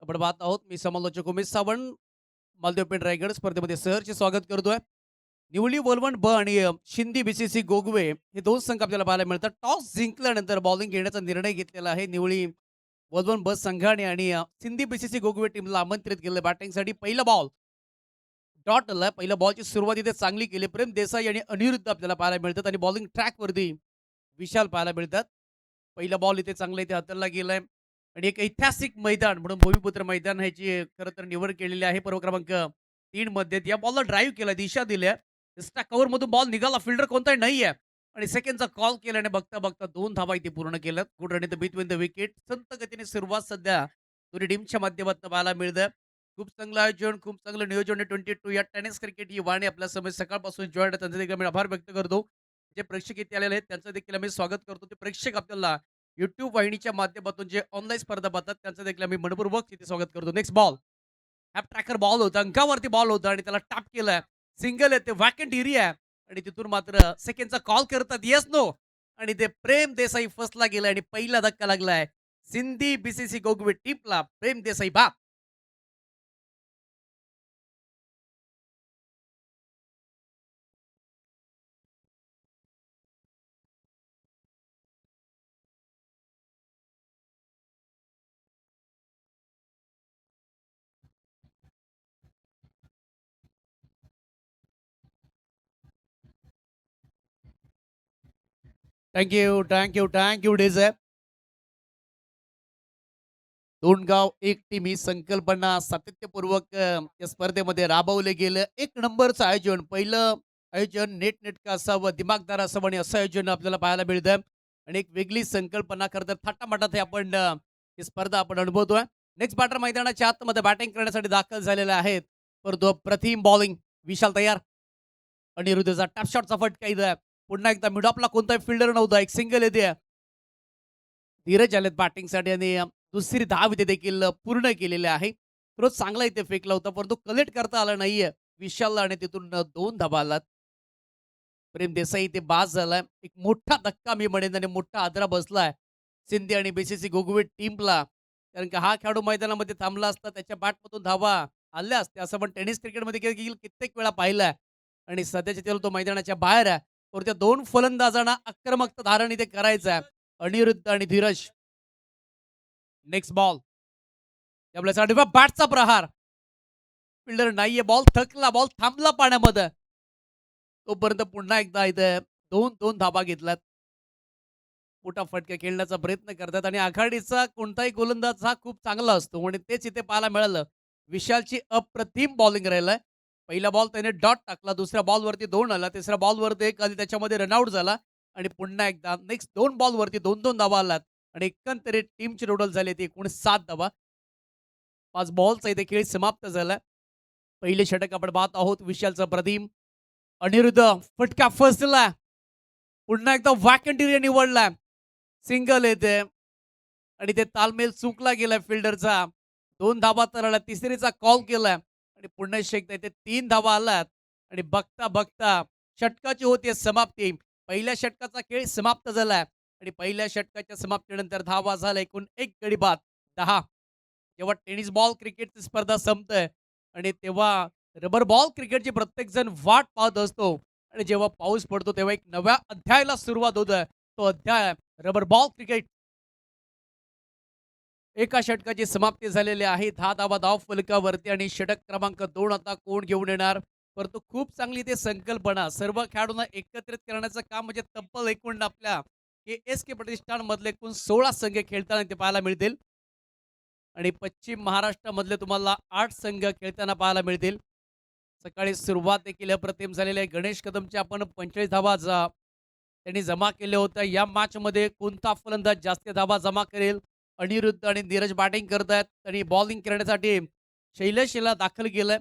आपण पाहत आहोत. मी समालोचक उमेश सावंत, मालदेव पेठ रायगड स्पर्धेमध्ये सहर्ष स्वागत करतोय. निवली वलवंड ब आणि शिंदी बीसीसी गोगवे हे दोन संघ आपल्याला पाहायला मिळतात. टॉस जिंकल्यानंतर बॉलिंग घेण्याचा निर्णय घेतलेला आहे निवळी वलवंड ब संघाने आणि सिंधी बीसीसी गोगवे टीमला आमंत्रित केलं बॅटिंगसाठी. पहिला बॉल डॉट आला. पहिल्या बॉलची सुरुवात इथे चांगली केली. प्रेम देसाई आणि अनिरुद्ध आपल्याला पाहायला मिळतात आणि बॉलिंग ट्रॅकवरती विशाल पाहायला मिळतात. पहिला बॉल इथे चांगला इथे हाताळला गेलाय आणि एक ऐतिहासिक मैदान म्हणून भूमिपुत्र मैदान ह्याची खरं तर निवड केलेली आहे. पर्व क्रमांक 3 मध्ये या बॉलला ड्राईव्ह केला, दिशा दिल्या. एक्स्ट्रा कव्हरमधून बॉल निघाला. फिल्डर कोणताही नाहीये आणि सेकंडचा कॉल केल्याने बघता-बघता 2 धावा इथे पूर्ण केल्यात. Good run in the between the wicket. संत गतीने सुरुवात सध्या दोन्ही टीमच्या माध्यमातून पाहायला मिळतं. खूप चांगलं आयोजन, खूप चांगलं नियोजन. 22 या टेनिस क्रिकेट ही वाणी आपल्या समोर सकाळपासून जॉईन आहे. त्यांचा देखील मी आभार व्यक्त करतो. जे प्रेक्षक इथे आलेले आहेत त्यांचं देखील आम्ही स्वागत करतो. ते प्रेक्षक आपल्याला YouTube वाहिनीच्या माध्यमातून जे ऑनलाईन स्पर्धा पाहतात त्यांचं देखील आम्ही मनपूर्वक तिथे स्वागत करतो. Next ball app tracker ball होता, अंकावरती बॉल होता आणि त्याला टॅप केलाय. सिंगल आहे, ते व्हॅकंट एरिया आहे आणि तिथून मात्र सेकंडचा कॉल करतात, येस नो आणि ते प्रेम देसाई फसला गेलाय आणि पहिला धक्का लागलाय सिंधी बीसीसी गोगवे टीमला. प्रेम देसाई बाद. Thank you, thank you days. दोन गाव एक टीम ही संकल्पना सातत्यपूर्वक या स्पर्धेमध्ये राबवले गेलं. एक नंबरचं आयोजन, पहिलं आयोजन नेटनेटकं असावं, दिमागदार असावं आणि असं आयोजन आपल्याला पाहायला मिळतं आणि एक वेगळी संकल्पना खरं तर थाटामाटात हे आपण ही स्पर्धा आपण अनुभवतोय. नेक्स्ट बॅटर मैदानाच्या आतमध्ये बॅटिंग करण्यासाठी दाखल झालेले आहेत. परंतु प्रतिम बॉलिंग विशाल तयार. अनिरुद्धचा टॅप शॉटचा फटका इथं. पुन्हा एकदा मिडॉपला कोणताही फिल्डर नव्हता. एक सिंगल येते. धीरज आलेत बॅटिंगसाठी आणि दुसरी धाव इथे देखील पूर्ण केलेली आहे. रोज चांगला इथे फेकला होता परंतु कलेक्ट करता आला नाहीये विशालला आणि तिथून 2 धाबा आलात. प्रेम देसाई इथे बाद झालाय. एक मोठा धक्का मी म्हणेन आणि मोठा आदरा बसलाय सिंधी आणि बीसीसी गोगवे टीमला. कारण की हा खेळाडू मैदानामध्ये थांबला असता त्याच्या बॅटमधून धावा आल्या असत्या असं पण टेनिस क्रिकेटमध्ये कित्येक वेळा पाहिलंय आणि सध्याच्या तेव्हा तो मैदानाच्या बाहेर आहे. तर त्या 2 फलंदाजांना आक्रमकता धारण इथे करायचं आहे. अनिरुद्ध आणि धीरज. नेक्स्ट बॉल आपल्यासाठी बॅटचा प्रहार. फिल्डर नाहीये. बॉल थकला. बॉल थांबला पाण्यामध्ये. तोपर्यंत पुन्हा एकदा इथे 2-2 धाबा घेतल्यात. मोठा फटका खेळण्याचा प्रयत्न करतात आणि आघाडीचा कोणताही गोलंदाज हा खूप चांगला असतो आणि तेच इथे पाहायला मिळालं. विशालची अप्रतिम बॉलिंग राहिलंय. पहिला बॉल त्याने डॉट टाकला. दुसऱ्या बॉलवरती 2 आला. तिसऱ्या बॉलवरती 1 आली. त्याच्यामध्ये रनआउट झाला आणि पुन्हा एकदा नेक्स्ट 2 बॉलवरती 2-2 धावा आलात आणि एकंदरीत टीमची टोटल झाली ती एकूण 7 धावा. 5 बॉलचा इथे खेळ समाप्त झाला. पहिले षटक आपण पाहत आहोत. विशालचा प्रदीम. अनिरुद्ध फटका फसला. पुन्हा एकदा वॅकंट एरिया निवडला. सिंगल येते आणि ते तालमेल चुकला गेलाय फिल्डरचा. 2 धावा तर आल्या. तिसरीचा कॉल केलाय आणि पुन्हा एकदा इथे 3 धावा आल्यात आणि बघता-बघता षटकाची होती समाप्ती. पहिल्या षटकाचा खेळ समाप्त झालाय आणि पहिल्या षटकाच्या समाप्तीनंतर धावा झाला एकूण 1 गडी बाद 10. जेव्हा टेनिस बॉल क्रिकेटची स्पर्धा संपते आणि तेव्हा रबर बॉल क्रिकेटची प्रत्येक जण वाट पाहत असतो आणि जेव्हा पाऊस पडतो तेव्हा एक नव्या अध्यायाला सुरुवात होते. तो अध्याय रबर बॉल क्रिकेट. एका षटकाची समाप्ती झालेली आहे. 10 धावा धाव फलकावरती आणि षटक क्रमांक 2 आता कोण घेऊन येणार? परंतु खूप चांगली ते संकल्पना सर्व खेळाडूंना एकत्रित करण्याचं काम म्हणजे तब्बल एकूण आपल्या के प्रतिष्ठान मधले एकूण 16 संघ खेळताना ते पाहायला मिळतील आणि पश्चिम महाराष्ट्रामधले तुम्हाला 8 संघ खेळताना पाहायला मिळतील. सकाळी सुरुवात देखील अप्रतिम झालेली आहे. गणेश कदमच्या आपण 45 धावा त्यांनी जमा केल्या होत्या. या मॅचमध्ये कोणता फलंदाज जास्त धावा जमा करेल? अनिरुद्ध आणि नीरज बॅटिंग करतायत आणि बॉलिंग करण्यासाठी शैलेशला दाखल केलंय.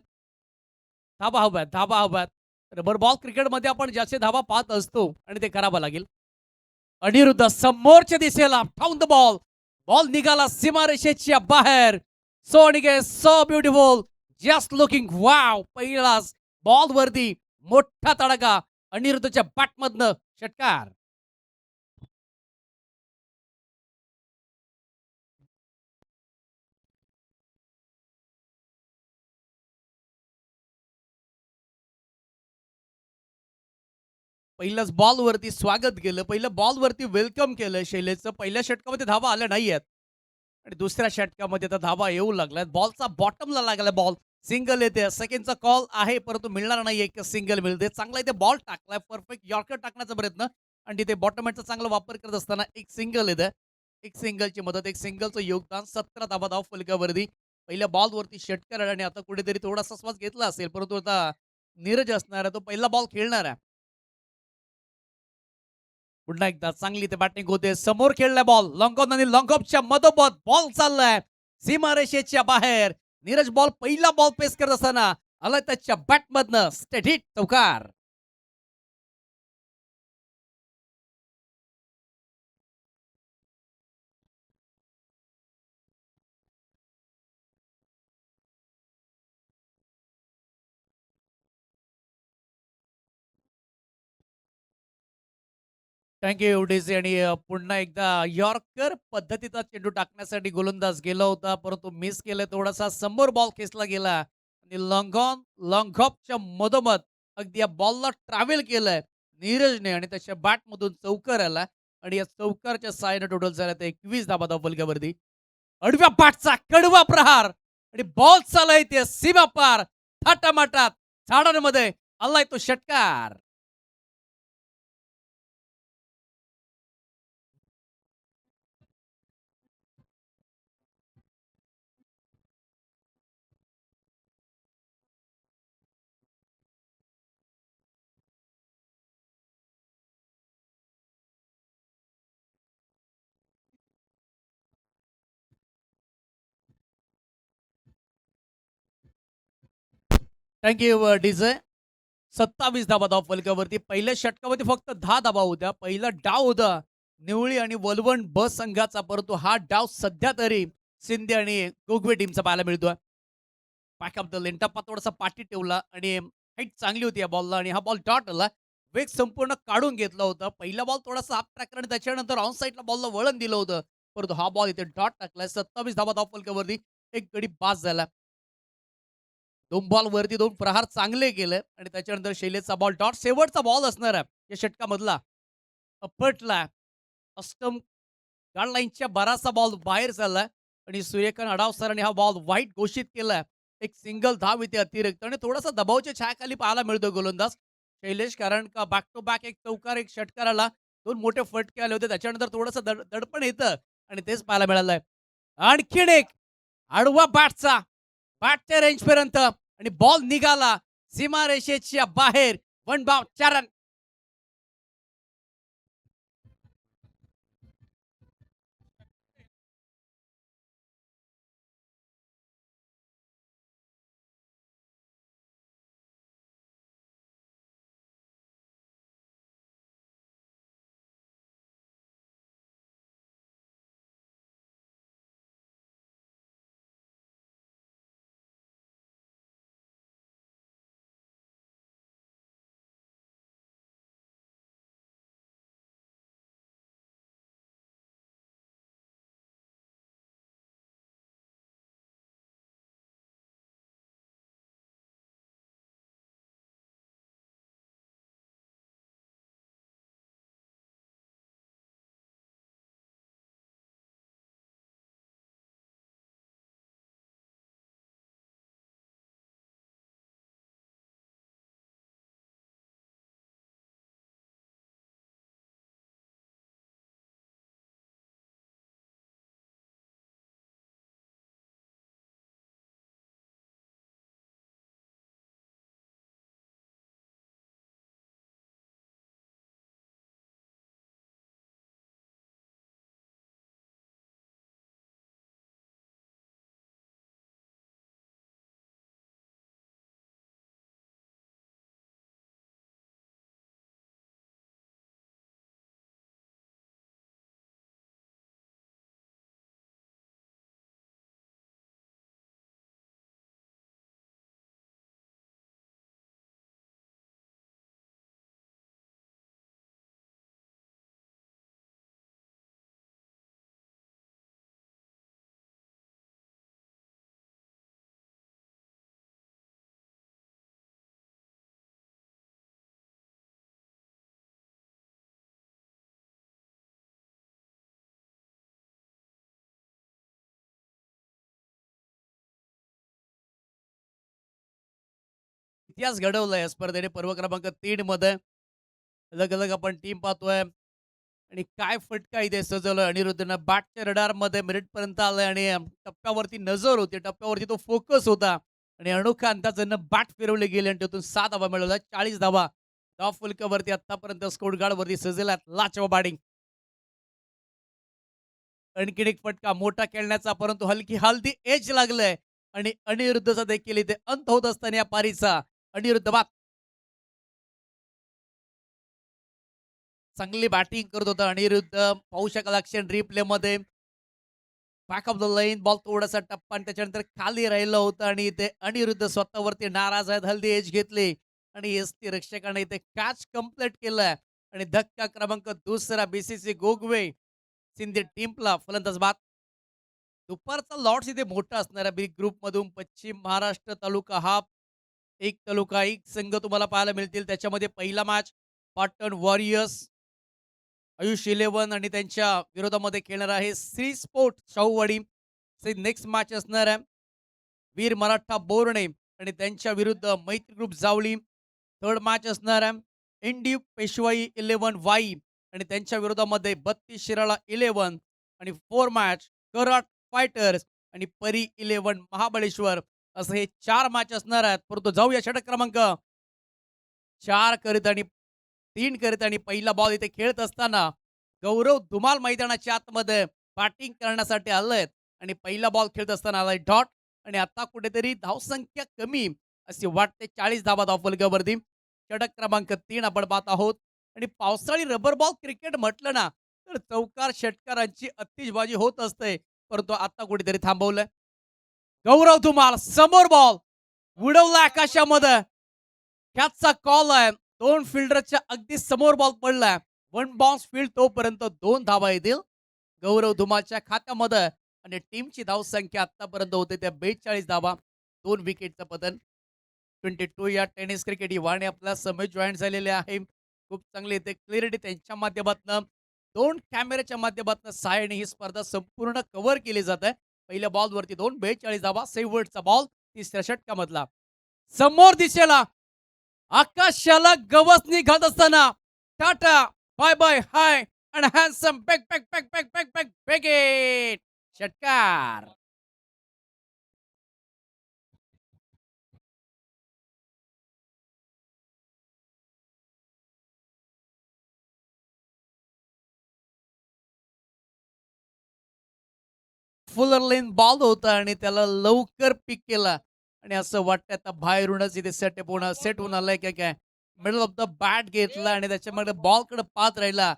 धाबा हव्यात, धाबा हव्यात. रबर बॉल क्रिकेटमध्ये आपण जास्त धाबा पाहत असतो आणि ते करावं लागेल. अनिरुद्ध समोरच्या दिशेला फाउंड द बॉल. बॉल निघाला सीमारेषेच्या बाहेर. सो निघे so beautiful. Just looking wow. पहिलाच बॉलवरती मोठा तडका अनिरुद्धच्या बॅटमधनं षटकार. पहिल्याच बॉलवरती स्वागत केलं. पहिलं बॉलवरती वेलकम केलं शैलेशचं. पहिल्या षटकामध्ये धावा आल्या नाहीयेत आणि दुसऱ्या षटकामध्ये आता धावा येऊ लागल्यात. बॉलचा बॉटमला लागला बॉल. सिंगल येते. सेकंडचा कॉल आहे, परंतु मिळणार नाहीये की सिंगल मिळते. चांगला इथे बॉल टाकलाय. परफेक्ट यॉर्कर टाकण्याचा प्रयत्न आणि तिथे बॉटम हँडचा चांगला वापर करत असताना एक सिंगल येतं. एक सिंगलची मदत, एक सिंगलचं योगदान. 17 धावा फलकावरती. पहिल्या बॉलवरती षटकार आणि आता कुठेतरी थोडासा श्वास घेतला असेल, परंतु आता नीरज असणार आहे. तो पहिला बॉल खेळणार आहे. पुन्हा एकदा चांगली ते बॅटिंग होते. समोर खेळलाय बॉल. लॉंगॉन आणि लॉंगॉपच्या मधोमध बॉल चाललाय. सीमारेषेच्या बाहेर. नीरज बॉल पहिला बॉल पेस करत असताना आलाय त्याच्या बॅटमधनं स्टेट हिट चौकार. थँक यू डीसी आणि पुन्हा एकदा यॉर्कर पद्धतीचा चेंडू टाकण्यासाठी गोलंदाज गेला होता, परंतु मिस केलं. थोडासा समोर बॉल खेचला गेला आणि लॉंगॉपच्या मधोमध अगदी या बॉलला ट्रॅव्हल केलंय नीरजने आणि त्याच्या बॅटमधून चौकार आला आणि या चौकारच्या सहाय्याने टोटल झाला तर 21 धाबा फलकावरती. आडव्या पाठचा कडवा प्रहार आणि बॉल चालला येते सीमा पार थाटामाटात झाडांमध्ये आलाय तो षटकार. Thank you DJ. 27 धाबा फलकावरती. पहिल्या षटकामध्ये फक्त 10 धाबा होत्या. पहिला डाव होता निवळी आणि वलवण ब संघाचा, परंतु हा डाव सध्या तरी शिंदे आणि गोगवे टीमचा पाहायला मिळतोय. बॅक ऑफ द लेंटाप्पा थोडासा पाठी ठेवला आणि हाईट चांगली होती या बॉलला आणि हा बॉल डॉट आला. वेग संपूर्ण काढून घेतला होता. पहिला बॉल थोडासा हाफ ट्रॅकर आणि त्याच्यानंतर ऑन साईडला बॉलला वळण दिलं होतं. परंतु हा बॉल इथे डॉट टाकलाय. 27 धाबा फलकावरती. एक गडी पास झाला. 2 बॉलवरती 2 प्रहार चांगले केले आणि त्याच्यानंतर शैलेशचा बॉल डॉट शेवटचा बॉल असणार आहे या षटकामधला. अपटला. अष्टम गाडलाईनच्या बराचसा बॉल बाहेर चाललाय आणि सूर्यकांत अडाव सरांनी हा बॉल वाईट घोषित केलाय. एक सिंगल धाव इथे अतिरिक्त आणि थोडासा दबावच्या छायाखाली पाहायला मिळतो गोलंदाज शैलेश, कारण का बॅक टू बॅक एक चौकार एक षटकाराला 2 मोठे फटके आले होते. त्याच्यानंतर थोडंसं दडपण येतं आणि तेच पाहायला मिळालंय. आणखीन एक आडवा बॅटचा बॅटच्या रेंजपर्यंत आणि बॉल निघाला सीमारेषेच्या बाहेर. 1 बाउंड 4 रन. इतिहास घडवलाय या स्पर्धेने पर्व क्रमांक 3 मध्ये. अलग-अलग आपण टीम पाहतोय आणि काय फटका इथे सजवलाय अनिरुद्धनं. बॅटच्या रडारमध्ये मिनिटपर्यंत आलाय आणि टप्प्यावरती नजर होती. टप्प्यावरती तो फोकस होता आणि अनोख्या अंदाजानं बॅट फिरवली गेली आणि त्यातून 6 धावा मिळवल्या. 40 धावा फलकावरती आतापर्यंत स्कोर गार्डवरती सजवल्यात. लाजवाब बॅटिंग. आणखीन एक फटका मोठा खेळण्याचा, परंतु हलकी एज लागलंय आणि अनिरुद्धचा देखील इथे अंत होत असताना या पारीचा. अनिरुद्ध बाद. चांगली बॅटिंग करत होता अनिरुद्ध. पाहू शकाल ॲक्शन रिप्लेमध्ये. Back of the line ball थोडासा टप्पा आणि त्याच्यानंतर खाली राहिलं होतं आणि इथे अनिरुद्ध स्वतःवरती नाराज आहेत. हल्दी एज घेतली आणि एसटी रक्षकाने इथे कॅच कंप्लीट केलाय आणि धक्का क्रमांक दुसरा बीसीसी गोगवे सिंधी टीमला फलंदाज बाद. दुपारचा लॉर्ड्स इथे मोठा असणार आहे. बिग ग्रुप मधून पश्चिम महाराष्ट्र तालुका हा एक तालुका एक संघ तुम्हाला पाहायला मिळतील. त्याच्यामध्ये पहिला मॅच पाटण वॉरियर्स आयुष 11 आणि त्यांच्या विरोधामध्ये खेळणार आहे Shri sport Shahuwadi. Next match असणार आहे वीर मराठा बोर्णे आणि त्यांच्या विरुद्ध मैत्री ग्रुप जावळी. थर्ड मॅच असणार आहे इंडी पेशवाई 11 वाई आणि त्यांच्या विरोधामध्ये 32 शिराळा 11 आणि फोर मॅच कराड फायटर्स आणि परी 11 महाबळेश्वर. असं हे 4 मॅच असणार आहेत. परंतु जाऊया षटक क्रमांक 4 करीत आणि 3 करीत आणि पहिला बॉल इथे खेळत असताना गौरव धुमाल मैदानाच्या आतमध्ये बॅटिंग करण्यासाठी आलेत आणि पहिला बॉल खेळत असताना आलाय डॉट आणि आता कुठेतरी धावसंख्या कमी अशी वाटते. 40 धावा धावफलकावरती. षटक क्रमांक 3 आपण पाहत आहोत आणि पावसाळी रबर बॉल क्रिकेट म्हटलं ना तर चौकार षटकारांची अतिशबाजी होत असते, परंतु आता कुठेतरी थांबवलंय. गौरव धुमाल समोर बॉल उडवला आकाशामध्ये. कॅचचा कॉल आहे. 2 फिल्डरच्या अगदी समोर बॉल पडलाय. वन बाउन्स फील्ड तोपर्यंत 2 धावा येतील गौरव धुमालच्या खात्यामध्ये आणि टीमची धावसंख्या आतापर्यंत होते त्या 42 धावा. 2 विकेटचं पतन. 22 या टेनिस क्रिकेट युवाने आपल्या समय जॉईन झालेले आहे. खूप चांगली येते क्लिअरिटी त्यांच्या माध्यमातून 2 कॅमेऱ्याच्या माध्यमातून सहाय्याने ही स्पर्धा संपूर्ण कव्हर केली जात आहे. पहिल्या बॉलवरती 2 42 धावा. शेवटचा बॉल तिसऱ्या षटकामधला. समोर दिशेला आकाशाला गवस निघत असताना ta-ta bye bye hi and handsome back back back back back back बॅगेट षटकार. फुलर लेन बॉल होता आणि त्याला लवकर पिक केला आणि असं वाटतं आता बाहेरूनच इथे सेट होऊन आलाय काय काय. मिडल ऑफ द बॅट घेतला आणि त्याच्यामध्ये बॉलकडे पाहत राहिला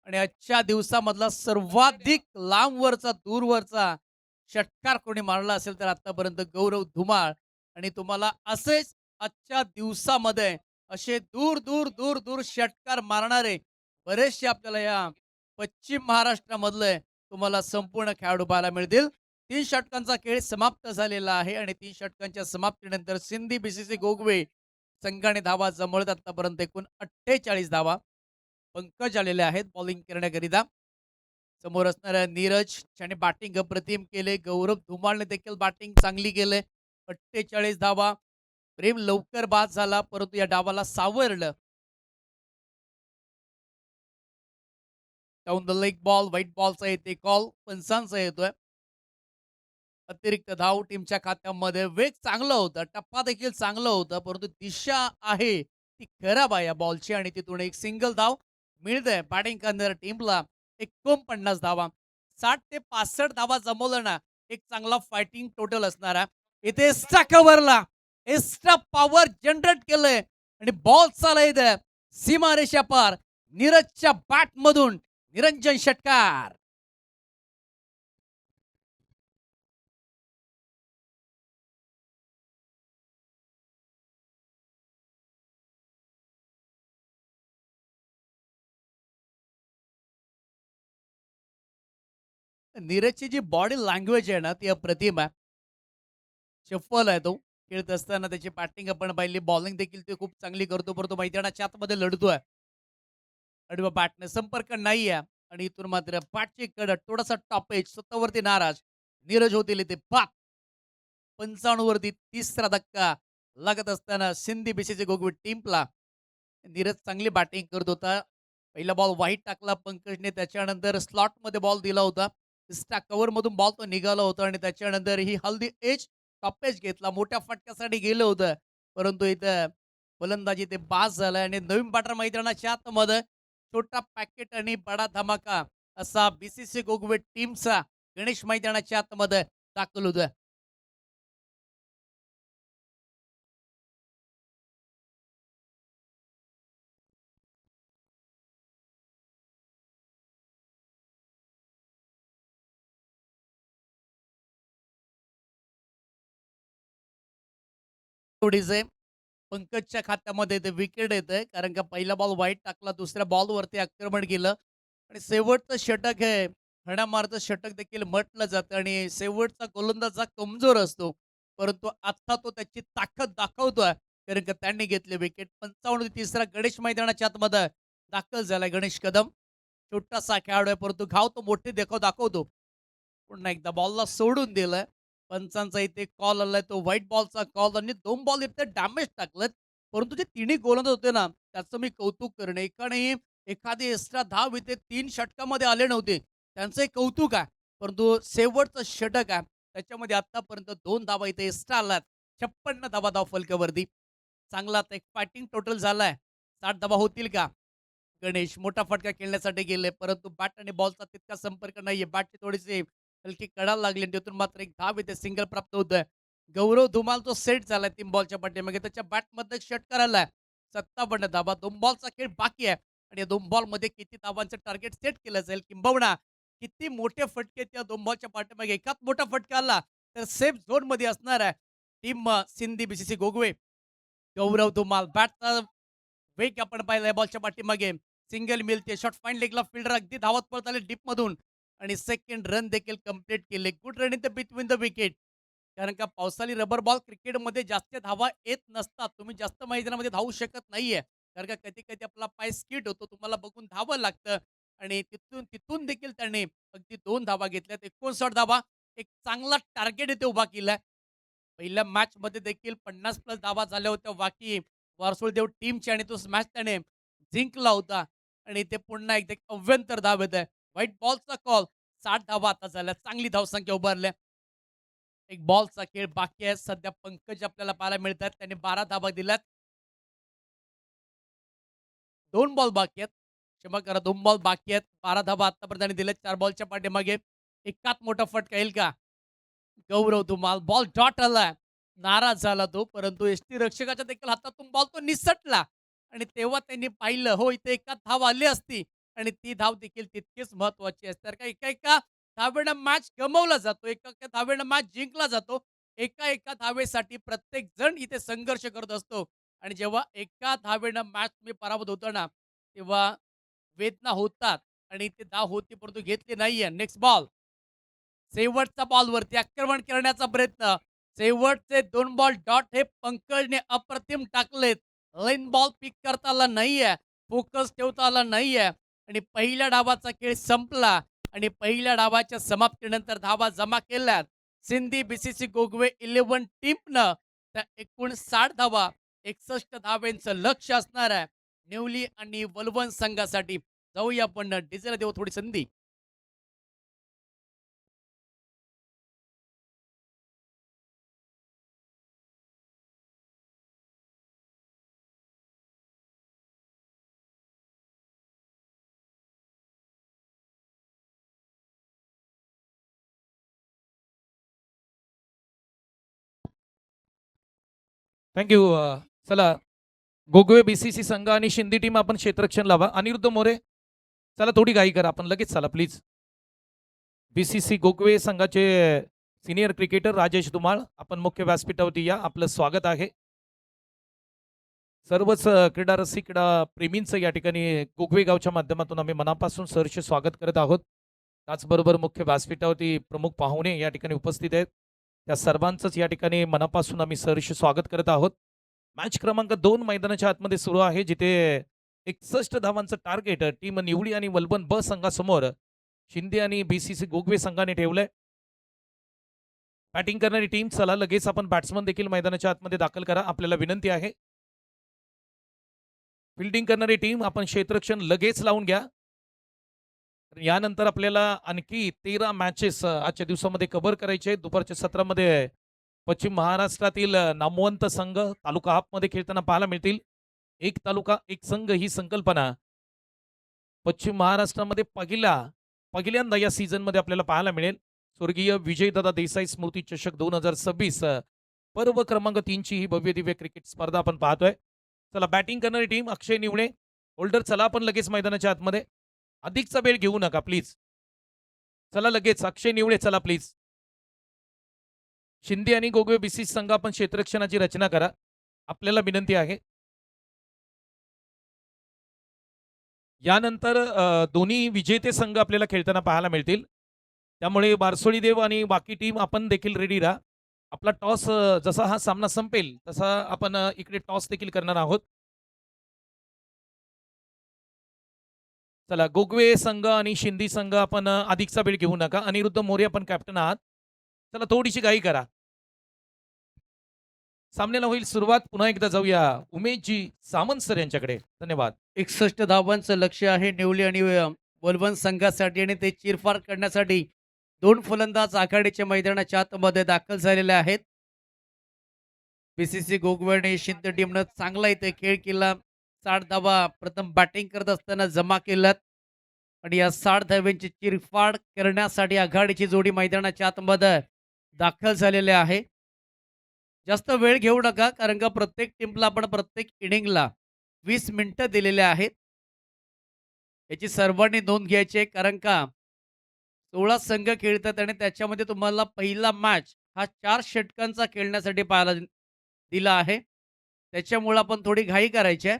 आणि आजच्या दिवसामधला सर्वाधिक लांबवरचा दूरवरचा षटकार कोणी मारला असेल तर आतापर्यंत गौरव धुमाळ. आणि तुम्हाला असेच आजच्या दिवसामध्ये असे दूर दूर दूर दूर षटकार मारणारे बरेचसे आपल्याला या पश्चिम महाराष्ट्रामधले तुम्हाला संपूर्ण खेळाडू पाहायला मिळतील. 3 षटकांचा खेळ समाप्त झालेला आहे आणि 3 षटकांच्या समाप्तीनंतर सिंधी बीसीसी गोगवे संघाने धावा जमवत आतापर्यंत एकूण 48 धावा पंकज आलेले आहेत बॉलिंग करण्याकरिता. समोर असणाऱ्या नीरज ज्याने बॅटिंग अप्रतिम केले. गौरव धुमाळने देखील बॅटिंग चांगली केले. 48 धावा. प्रेम लवकर बाद झाला परंतु या डावाला सावरलं. Down the leg ball white बॉलचा येते कॉल. पंचांचा येतोय. अतिरिक्त धाव टीमच्या खात्यामध्ये. वेग चांगला होता. टप्पा देखील चांगला होता. परंतु दिशा आहे ती खराब आहे या बॉलची आणि तिथून एक सिंगल धाव मिळते बॅटिंग करणाऱ्या टीमला. 49 धावा. 60 ते 65 धावा जमवलं ना एक चांगला फायटिंग टोटल असणार आहे. इथे एक्स्ट्रा कव्हरला एक्स्ट्रा पॉवर जनरेट केलंय आणि बॉल चालय सीमारेषा पार. नीरजच्या बॅट मधून निरंजन षटकार. नीरजची जी बॉडी लँग्वेज आहे ना ती अप्रतिम आहे. शफल आहे तो. खेळत असताना त्याची बॅटिंग आपण पाहिली. बॉलिंग देखील ते खूप चांगली करतो परंतु मैदानाच्या आतमध्ये लढतोय. आडव्या बॅटने संपर्क नाही आहे आणि इथून मात्र बॅटची कडक थोडासा टॉपेज स्वतःवरती नाराज. नीरज होतील इथे बाद. 95 वरती तिसरा धक्का. लागत असताना सिंधी बीसीसी गोगवे टीमला नीरज चांगली बॅटिंग करत होता. पहिला बॉल वाईट टाकला पंकजने, त्याच्यानंतर स्लॉटमध्ये बॉल दिला होता. कव्हरमधून बॉल तो निघाला होता आणि त्याच्यानंतर ही हल्दी टॉप एज घेतला. मोठ्या फटक्यासाठी गेलं होतं. परंतु इथं फलंदाजी ते बाद झालं आणि नवीन बॅटर मैदानाच्या आतमध्ये छोटा पॅकेट आणि बडा धमाका असा बीसीसी गोगवे टीमचा गणेश मैदानाच्या आतमध्ये दाखल होतं. एवढीच आहे. पंकजच्या खात्यामध्ये ते विकेट येतंय कारण का पहिला बॉल वाईट टाकला, दुसऱ्या बॉलवरती आक्रमण केलं आणि शेवटचं षटक आहे. हाणामारीचं षटक देखील म्हटलं जातं आणि शेवटचा गोलंदाज हा कमजोर असतो. परंतु आता तो त्याची ताकद दाखवतोय कारण का त्यांनी घेतले विकेट. 55 तिसरा गणेश मैदानाच्या आतमध्ये दाखल झालाय गणेश कदम. छोटासा खेळाडू आहे परंतु घाव तो मोठे दाखवतो. पुन्हा एकदा बॉलला सोडून दिलं. पंचांचा इथे कॉल आलाय तो व्हाईट बॉलचा कॉल आणि 2 बॉल इथे डॅमेज टाकलेत. परंतु जे तिन्ही गोलंदाज होते ना, त्याचं मी कौतुक करेन. एकानेही एखादी एक्स्ट्रा धाव इथे 3 षटकामध्ये आले नव्हते. त्यांचंही कौतुक आहे. परंतु शेवटचं षटक आहे, त्याच्यामध्ये आत्तापर्यंत 2 धावा इथे एक्स्ट्रा आल्यात. 56 धावा फलकावरती. चांगला आता एक फायटिंग टोटल झालाय. 60 धावा होतील का? गणेश मोठा फटका खेळण्यासाठी गेले, परंतु बॅट आणि बॉलचा तितका संपर्क नाहीये. बॅटची थोडीशी हलकी कडाला लागली आणि तिथून मात्र एक धाव येते, सिंगल प्राप्त होतोय. गौरव धुमाल तो सेट झालाय 3 बॉलच्या पाठीमागे. त्याच्या बॅटमध्ये षटकार आलाय. 57 धावा. 2 बॉलचा खेळ बाकी आहे आणि या 2 बॉलमध्ये किती धावांचं टार्गेट सेट केलं जाईल किंबहुना किती मोठे फटके त्या 2 बॉलच्या पाठीमागे. एकाच मोठा फटका आला तर सेफ झोनमध्ये असणार आहे टीम सिंधी बीसीसी गोगवे. गौरव धुमाल बॅटचा वेग आपण पाहिलाय बॉलच्या पाठीमागे. सिंगल मिळते. शॉट फाईन लेगला फिल्डर अगदी धावत पळत आले डीपमधून आणि सेकंड रन देखील कंप्लीट केले. Good run in the between the wicket. कारण का पावसाळी रबर बॉल क्रिकेटमध्ये जास्त धावा येत नसतात. तुम्ही जास्त मैदानामध्ये धावू शकत नाहीये. कारण का कधी-कधी आपला पाय स्किड होतो. तुम्हाला बघून धावावं लागतं आणि तिथून तिथून देखील त्याने अगदी 2 धावा घेतल्यात. 59 धावा. एक चांगला टार्गेट इथे उभा केलाय. पहिल्या मॅचमध्ये देखील 50 प्लस धावा झाल्या होत्या वाकी वारसोळदेव टीमची आणि तो मॅच त्याने जिंकला होता आणि ते पुन्हा एकदा एक अव्यंतर धाव येत आहे. व्हाईट बॉलचा कॉल. 60 धावा आता झाल्या. चांगली धावसंख्या उभारल्या. एक बॉलचा खेळ बाकी आहे. सध्या पंकज आपल्याला पाहायला मिळतात. त्याने 12 धावा दिल्यात. 2 बॉल बाकी आहेत. क्षमा करा 2 बॉल बाकी आहेत. 12 धावा आतापर्यंत त्यांनी दिल्यात 4 बॉलच्या पाठीमागे. एकात मोठा फटका येईल का? गौरव धुमाल बॉल डॉट आला. नाराज झाला तो, परंतु यष्टीरक्षकाच्या देखील हातातून बॉल तो निसटला आणि तेव्हा त्यांनी पाहिलं, हो इथे एका धाव आली असती आणि ती धाव देखील तितकीच महत्त्वाची असते. तर का एका-एका धावेनं मॅच गमावला जातो, एका-एका धावेनं मॅच जिंकला जातो. एका-एका धावेसाठी प्रत्येक जण इथे संघर्ष करत असतो आणि जेव्हा एका धावेनं मॅच तुम्ही पराभूत होतो ना, तेव्हा वेदना होतात आणि ती धाव होती परंतु घेतली नाहीये. Next ball. शेवटच्या बॉलवरती आक्रमण करण्याचा प्रयत्न. शेवटचे 2 बॉल डॉट हे पंकजने अप्रतिम टाकलेत. लाईन बॉल पिक करता आला नाहीये. फोकस ठेवता आला नाहीये आणि पहिल्या डावाचा खेळ संपला आणि पहिल्या डावाच्या समाप्तीनंतर धावा जमा केल्यात. सिंधी बीसीसी गोगवे 11 टीमनं त्या एकूण 60 धावा 61 धावेचं लक्ष असणार आहे. नेवली आणि वलवण संघासाठी. जाऊया आपण डीजेला देऊ थोडी संधी. थँक्यू. चला गोगवे बीसीसी संघ आणि शिंदी टीम आपण क्षेत्ररक्षण लावा. अनिरुद्ध मोरे चला थोडी घाई करा, आपण लगेच चला प्लीज. बीसीसी गोगवे संघाचे सिनियर क्रिकेटर राजेश धुमाळ आपण मुख्य व्यासपीठावरती या. आपलं स्वागत आहे. सर्वच क्रीडा रसिक क्रीडा प्रेमींचं या ठिकाणी गोगवे गावच्या माध्यमातून आम्ही मनापासून सहर्ष स्वागत करत आहोत. त्याचबरोबर मुख्य व्यासपीठावरती प्रमुख पाहुणे या ठिकाणी उपस्थित आहेत. त्या सर्वांचंच या ठिकाणी मनापासून आम्ही सहर्ष स्वागत करत आहोत. मॅच क्रमांक 2 मैदानाच्या आतमध्ये सुरू आहे, जिथे 61 धावांचं टार्गेट टीम निवडी आणि वलबन ब संघासमोर शिंदे आणि बीसीसी गोगवे संघाने ठेवलंय. बॅटिंग करणारी टीम चला लगेच आपण बॅट्समन देखील मैदानाच्या आतमध्ये दाखल करा. आपल्याला विनंती आहे. फिल्डिंग करणारी टीम आपण क्षेत्ररक्षण लगेच लावून घ्या. यानंतर आपल्याला आणखी 13 मॅचेस आजच्या दिवसामध्ये कव्हर करायचे आहेत. दुपारच्या सत्रामध्ये पश्चिम महाराष्ट्रातील नामवंत संघ तालुका हाफमध्ये खेळताना पाहायला मिळतील. एक तालुका एक संघ ही संकल्पना पश्चिम महाराष्ट्रामध्ये पहिल्यांदा या सीझनमध्ये आपल्याला पाहायला मिळेल. स्वर्गीय विजयदादा देसाई स्मृती चषक 2026 पर्व क्रमांक 3 ची ही भव्य दिव्य क्रिकेट स्पर्धा आपण पाहतोय. चला बॅटिंग करणारी टीम अक्षय निवळे होल्डर चला आपण लगेच मैदानाच्या आतमध्ये. अधिकचा वेळ घेऊ नका प्लीज. चला लगेच अक्षय निवळे चला प्लीज. शिंदे आणि गोगवे बीसी संघ आपण क्षेत्ररक्षणाची रचना करा. आपल्याला विनंती आहे. यानंतर दोन्ही विजेते संघ आपल्याला खेळताना पाहायला मिळतील. त्यामुळे बारसोळी देव आणि बाकी टीम आपण देखील रेडी राहा. आपला टॉस जसा हा सामना संपेल तसा आपण इकडे टॉस देखील करणार आहोत. चला गोगवे संघ आणि शिंदी संघ आपण अधिकचा वेळ घेऊ नका. अनिरुद्ध मोरे आपण कॅप्टन आहात. चला थोडीशी घाई करा. सामन्याला होईल सुरुवात. पुन्हा एकदा जाऊया उमेशजी सामंत सर यांच्याकडे. धन्यवाद. 61 धावांचं लक्ष्य आहे नेवली आणि वलवन संघासाठी आणि ते चिरफार करण्यासाठी 2 फलंदाज आघाडीच्या मैदानाच्या आतमध्ये दाखल झालेले आहेत. बीसीसी गोगवे आणि शिंदे टीमनं चांगला इथे खेळ केला. 60 धावा प्रथम बॅटिंग करत असताना जमा केल्यात आणि या 60 धाव्यांची चिरफाड करण्यासाठी आघाडीची जोडी मैदानाच्या आतमध्ये दाखल झालेले आहे. जास्त वेळ घेऊ नका कारण का प्रत्येक टीमला आपण प्रत्येक इनिंगला 20 मिनिटं दिलेले आहेत. याची सर्वांनी नोंद घ्यायची आहे कारण का 16 संघ खेळतात आणि त्याच्यामध्ये तुम्हाला पहिला मॅच हा 4 षटकांचा खेळण्यासाठी पाहायला दिला आहे. त्याच्यामुळे आपण थोडी घाई करायची आहे.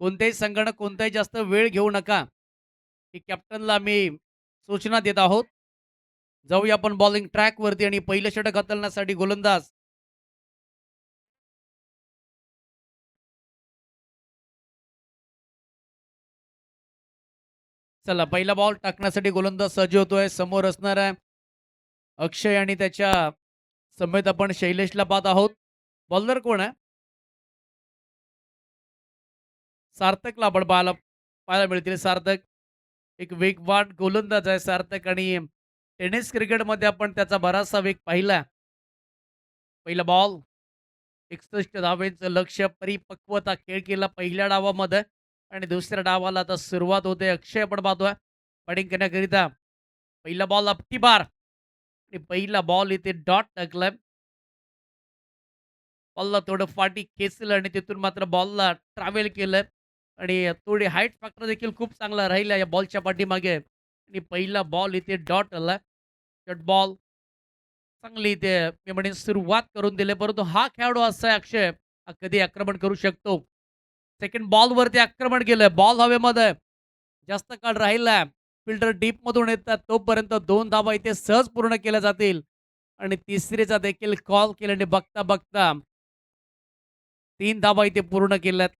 कोणत्याही संघानं कोणताही जास्त वेळ घेऊ नका ही कॅप्टनला आम्ही सूचना देत आहोत. जाऊया आपण बॉलिंग ट्रॅकवरती आणि पहिलं षटक हाताळण्यासाठी गोलंदाज चला पहिला बॉल टाकण्यासाठी गोलंदाज सज्ज होतोय. समोर असणार आहे अक्षय आणि त्याच्या समेत आपण शैलेशला पाहत आहोत. बॉलर कोण आहे? सार्थकला आपण पाहायला मिळतील. सार्थक एक वेगवान गोलंदाज आहे सार्थक आणि टेनिस क्रिकेटमध्ये आपण त्याचा बराचसा वेग पाहिला. पहिला बॉल 61 धावेंचं लक्ष्य परिपक्वता खेळ केला पहिल्या डावामध्ये आणि दुसऱ्या डावाला आता सुरुवात होते. अक्षय आपण पाहतोय बॅटिंग करण्याकरिता. पहिला बॉल अप्टी बार आणि पहिला बॉल इथे डॉट टाकलाय. बॉलला थोडं फाटी खेचलं आणि तिथून मात्र बॉलला ट्रॅव्हल केलं आणि थोडी हाईट फॅक्टर देखील खूप चांगला राहिला या बॉलच्या पाठीमागे आणि पहिला बॉल इथे डॉट आला. शॉर्ट बॉल चांगली इथे मी म्हणेन सुरुवात करून दिली परंतु हा खेळाडू असा आहे अक्षय हा कधी आक्रमण करू शकतो. सेकंड बॉलवरती आक्रमण केलं. बॉल हवेमध्ये जास्त काळ राहिला. फिल्डर डीप मधून येतात तोपर्यंत 2 धावा इथे सहज पूर्ण केल्या जातील आणि तिसरीचा देखील कॉल केल्याने बघता बघता 3 धावा इथे पूर्ण केल्यात.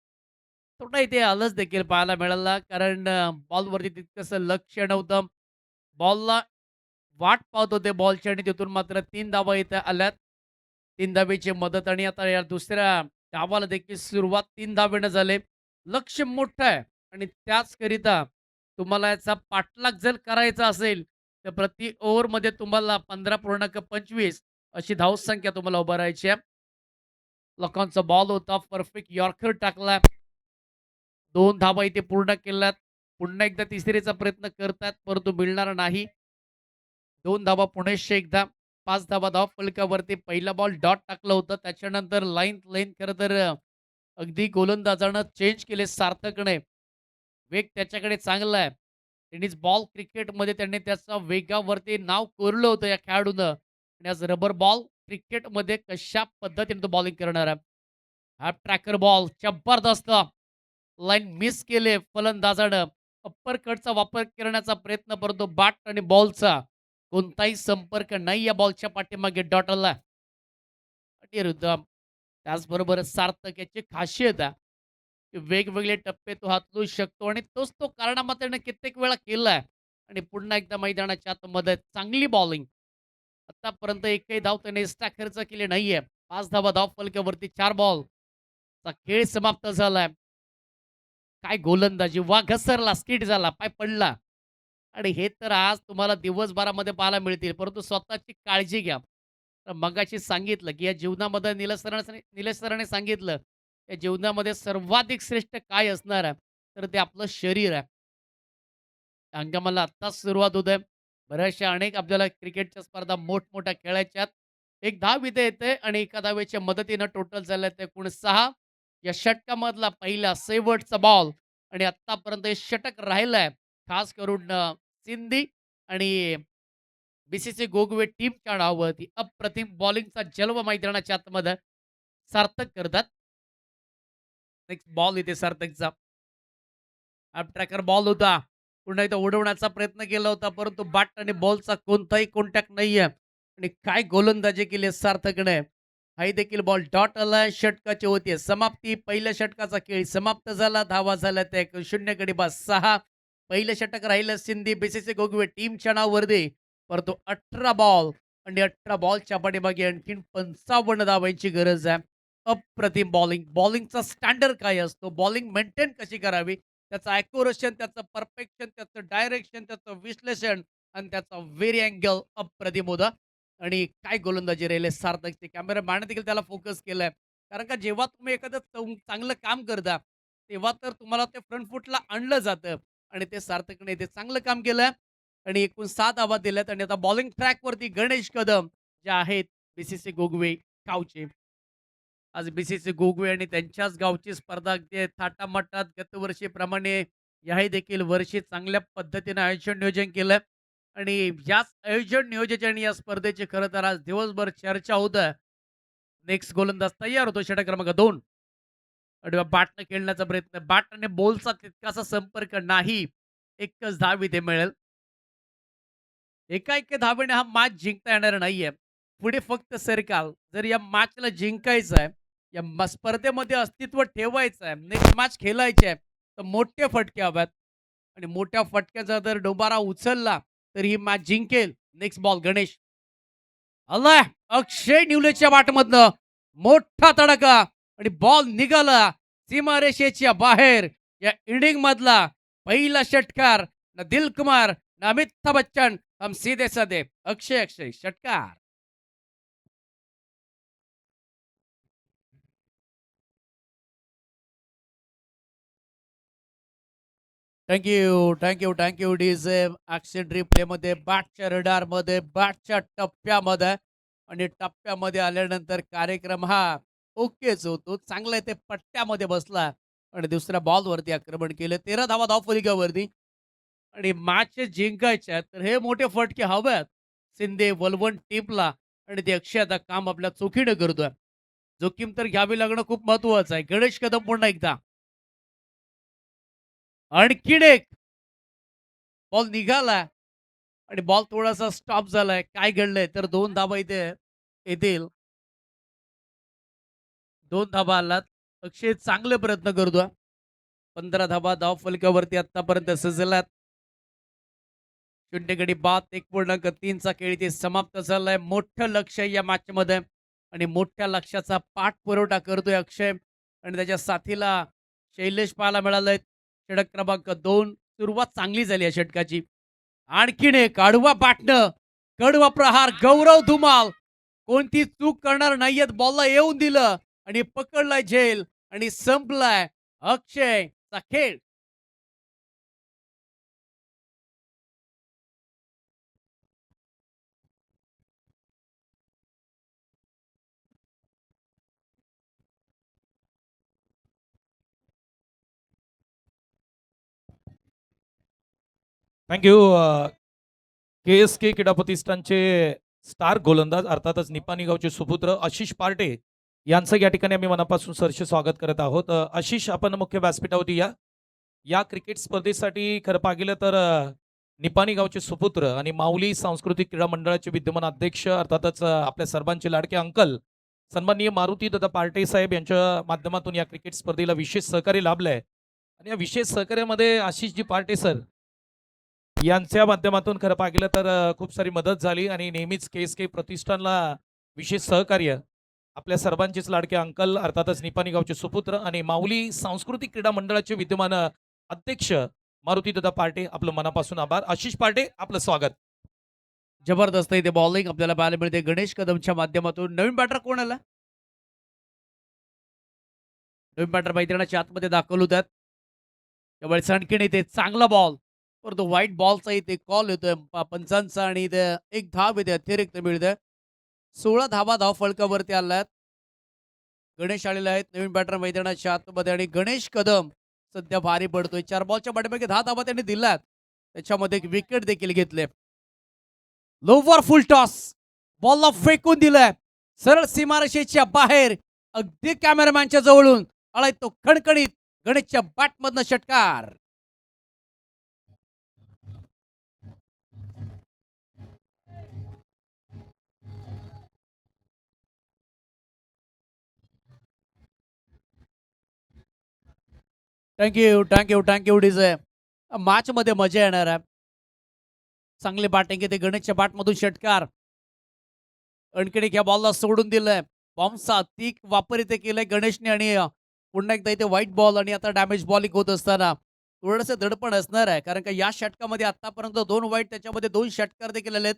थोडा इथे आलस देखील पाहायला मिळाला कारण बॉलवरती तितकंसं लक्ष नव्हतं. बॉलला वाट पाहत होते बॉलची आणि तिथून मात्र 3 धावा इथे आल्यात. 3 धावेची मदत आणि आता या दुसऱ्या डावाला देखील सुरुवात 3 धावेनं झाले. लक्ष मोठं आहे आणि त्याचकरिता तुम्हाला याचा पाठलाग जर करायचा असेल तर प्रति ओव्हरमध्ये तुम्हाला 15.25 अशी धावसंख्या तुम्हाला उभारायची आहे. लॉकांचा बॉल होता. परफेक्ट यॉर्कर टाकला. 2 धावा इथे पूर्ण केल्यात. पुन्हा एकदा तिसरीचा प्रयत्न करतात परंतु मिळणार नाही. 2 धावा पुणेश एकदा 5 धावा धाव फलकावरती. पहिला बॉल डॉट टाकलं होतं त्याच्यानंतर लाईन खरं तर अगदी गोलंदाजानं चेंज केले सार्थकने. वेग त्याच्याकडे चांगला आहे. टेनिस बॉल क्रिकेटमध्ये त्यांनी त्याचा वेगावरती नाव कोरलं होतं या खेळाडूनं आणि आज रबर बॉल क्रिकेटमध्ये कशा पद्धतीने तो बॉलिंग करणार आहे. हा ट्रॅकर बॉल जबरदस्त लाईन मिस केले फलंदाजानं. अप्पर कटचा वापर करण्याचा प्रयत्न परंतु बॅट आणि बॉलचा कोणताही संपर्क नाही या बॉलच्या पाठीमागे डॉट आला. अनिरुद्ध त्याचबरोबर सार्थक याची खासियत आहे की वेगवेगळे टप्पे तो हातलू शकतो आणि तोच तो कारनामा त्याने कित्येक वेळा केलाय आणि पुन्हा एकदा मैदानाच्या आतमध्ये चांगली बॉलिंग आतापर्यंत एकही धाव त्याने एक्स्ट्रा खर्च केले नाहीये. 5 धावा धाव फलकावरती 4 बॉल. चा खेळ समाप्त झालाय. काय गोलंदाजी! वा घसरला, स्किट झाला, पाय पडला. आणि हे तर आज तुम्हाला दिवसभरामध्ये पाहायला मिळतील. परंतु स्वतःची काळजी घ्या. तर मगाशी सांगितलं, की या जीवनामध्ये निलेश सरांनी सांगितलं, या जीवनामध्ये सर्वाधिक श्रेष्ठ काय असणार आहे? तर ते आपलं शरीर आहे. अंगमाला आत्ताच सुरुवात होत आहे. बऱ्याचशा अनेक आपल्याला क्रिकेटच्या स्पर्धा मोठमोठ्या खेळायच्या आहेत. एक धाव इथे येते आणि एका धावेच्या मदतीनं टोटल झालं ते एकूण 6. या षटकामधला पहिला शेवटचा बॉल आणि आत्तापर्यंत हे षटक राहिलंय. खास करून सिंधी आणि बी-सी-सी गोगवे टीमच्या नावावरती अप्रतिम बॉलिंगचा जलवा मैदानाच्या आतमध्ये सार्थक करतात. नेक्स्ट बॉल इथे सार्थकचा. अप ट्रॅकर बॉल होता. पुन्हा एकदा उडवण्याचा प्रयत्न केला होता, परंतु बॅट आणि बॉलचा कोणताही कॉन्टॅक्ट नाहीये आणि काय गोलंदाजी केली आहे सार्थकने. हाही देखील बॉल डॉट आलाय. षटकाची होती समाप्ती. पहिल्या षटकाचा खेळ समाप्त झाला. धावा झाल्या त्या 0 गडी बाद 6. पहिलं षटक राहिलं सिंधी बी-सी-सी गोगवे टीमच्या नावावरती. परंतु 18 बॉल आणि 18 बॉलच्या पाठीमागे आणखीन 55 धावांची गरज आहे. अप्रतिम बॉलिंग. बॉलिंगचा स्टँडर्ड काय असतो? बॉलिंग मेंटेन कशी करावी? त्याचं ॲक्युरेशन, त्याचं परफेक्शन, त्याचं डायरेक्शन, त्याचं विश्लेषण आणि त्याचा व्हेरी अँगल अप्रतिम होता. आणि काय गोलंदाजी राहिले सार्थकचे. कॅमेरामॅनने देखील त्याला फोकस केलाय. कारण का जेव्हा तुम्ही एखादं चांगलं काम करता, तेव्हा तर तुम्हाला ते फ्रंट फूटला आणलं जातं आणि ते सार्थकने ते चांगलं काम केलं आणि एकूण 7 धावा दिल्यात आणि आता बॉलिंग ट्रॅकवरती गणेश कदम जे आहेत बी-सी-सी गोगवे गावचे. आज बी-सी-सी गोगवे आणि त्यांच्याच गावची स्पर्धा अगदी थाटामाटात गतवर्षीप्रमाणे याही देखील वर्षी चांगल्या पद्धतीने आयोजन नियोजन केलं आणि याच आयोजन नियोजन आणि या स्पर्धेची खरं तर आज दिवसभर चर्चा होत आहे. नेक्स्ट गोलंदाज तयार होतो षटक क्रमांक 2. आणि बॅटनं खेळण्याचा प्रयत्न. बॅट आणि बॉलचा तितकासा संपर्क नाही. एकच धाव इथे मिळेल. एका धावेने हा मॅच जिंकता येणार नाहीये. पुढे फक्त सरकाल. जर या मॅचला जिंकायचं आहे, या स्पर्धेमध्ये अस्तित्व ठेवायचं आहे, नेक्स्ट मॅच खेळायची आहे, तर मोठे फटके हव्यात आणि मोठ्या फटक्याचा जर डोबारा उचलला, तर ही मॅच जिंकेल. Next ball Ganesh. आलाय अक्षय निवलेच्या बाटमधनं मोठा तडका आणि बॉल निघाला सीमारेषेच्या बाहेर. या इनिंग मधला पहिला षटकार ना दिलकुमार ना अमिताभ बच्चन हम सीधे साधे अक्षय अक्षय षटकार. थँक यू डीजे ॲक्शन रिप्लेमध्ये बॅटच्या रडारमध्ये बॅटच्या टप्प्यामध्ये आणि टप्प्यामध्ये आल्यानंतर कार्यक्रम हा ओकेच होतो. चांगला ते पट्ट्यामध्ये बसला आणि दुसऱ्या बॉलवरती आक्रमण केलं. 13 धावा धावफलकावरती आणि मॅच जिंकायच्या तर हे मोठे फटके हव्यात शिंदे वलवण टीमला आणि ते अक्षय आता काम आपल्या चोखीनं करतोय. जोखीम तर घ्यावी लागणं खूप महत्वाचं आहे. गणेश कदम पुन्हा एकदा आणखीन एक बॉल निघाला आणि बॉल थोडासा स्टॉप झालाय. काय घडलंय तर 2 धाबा इथे येतील. 2 धाबा आलात. अक्षय चांगले प्रयत्न करतोय. 15 धाबा धाव फलकावरती आतापर्यंत सजलात. 0 गडी बाद 1.3 खेळ इथे समाप्त झालाय. मोठं लक्ष या मॅच मध्ये आणि मोठ्या लक्ष्याचा पाठपुरवठा करतोय अक्षय आणि त्याच्या साथीला शैलेश पाहायला मिळालंय. षटक क्रमांक 2 सुरुवात चांगली झाली या षटकाची. आणखीन एक आडवा पाटणं कडवा प्रहार गौरव धुमाल कोणती चूक करणार नाहीयेत. बॉलला येऊन दिलं आणि पकडलाय झेल आणि संपलाय अक्षयचा खेळ. थँक्यू. के-एस-के क्रीडा प्रतिष्ठानचे स्टार गोलंदाज अर्थातच निपाणी गावचे सुपुत्र आशिष पार्टे यांचं या ठिकाणी आम्ही मनापासून सहर्ष स्वागत करत आहोत. आशिष आपण मुख्य व्यासपीठावरती या. या क्रिकेट स्पर्धेसाठी खरं पाहिलं तर निपाणी गावचे सुपुत्र आणि माऊली सांस्कृतिक क्रीडा मंडळाचे विद्यमान अध्यक्ष अर्थातच आपल्या सर्वांचे लाडके अंकल सन्माननीय मारुती दादा पार्टे साहेब यांच्या माध्यमातून या क्रिकेट स्पर्धेला विशेष सहकार्य लाभलंय आणि या विशेष सहकार्यामध्ये आशिषजी पार्टे सर यांच्या माध्यमातून खरं पाहिलं तर खूप सारी मदत झाली आणि नेहमीच KSK प्रतिष्ठानला विशेष सहकार्य आपल्या सर्वांचेच लाडके अंकल अर्थातच निपाणी गावचे सुपुत्र आणि माऊली सांस्कृतिक क्रीडा मंडळाचे विद्यमान अध्यक्ष मारुतीदादा पार्टे आपलं मनापासून आभार. आशिष पार्टे आपलं स्वागत. जबरदस्त इथे बॉलिंग आपल्याला पाहायला मिळते गणेश कदमच्या माध्यमातून. नवीन बॅटर कोण आला? नवीन बॅटर मैदानाच्या आतमध्ये दाखल होतात. त्यावेळेस आणखीन इथे चांगला बॉल, परंतु व्हाईट बॉलचा इथे कॉल येतोय पंचांचा आणि इथे एक धाव इथे अतिरिक्त मिळते. 16 धावा धाव फलकावरती आल्यात. गणेश आलेले आहेत नवीन बॅटर मैदानाच्या आतमध्ये आणि गणेश कदम सध्या भारी पडतोय. 4 बॉलच्या पाठीमागे 10 धावा त्यांनी दिल्यात. त्याच्यामध्ये एक विकेट देखील घेतले. लोवर फुल टॉस, बॉलला फेकून दिलाय सरळ सीमारेषेच्या बाहेर, अगदी कॅमेरामॅनच्या जवळून आलाय तो खणखणीत गणेशच्या बॅटमधनं षटकार. Thank you thank you thank you DJ. Match मध्ये मजा येणार आहे. चांगली बॅटिंग येते गणेशच्या बॅटमधून षटकार. आणखीन या बॉलला सोडून दिलंय. बॉम्बचा अति वापर इथे केलाय गणेशने आणि पुन्हा एकदा इथे व्हाईट बॉल आणि आता डॅमेज बॉलिंग होत असताना थोडंसं दडपण असणार आहे, कारण का या षटकामध्ये आतापर्यंत 2 व्हाईट त्याच्यामध्ये 2 षटकार देखील आलेत.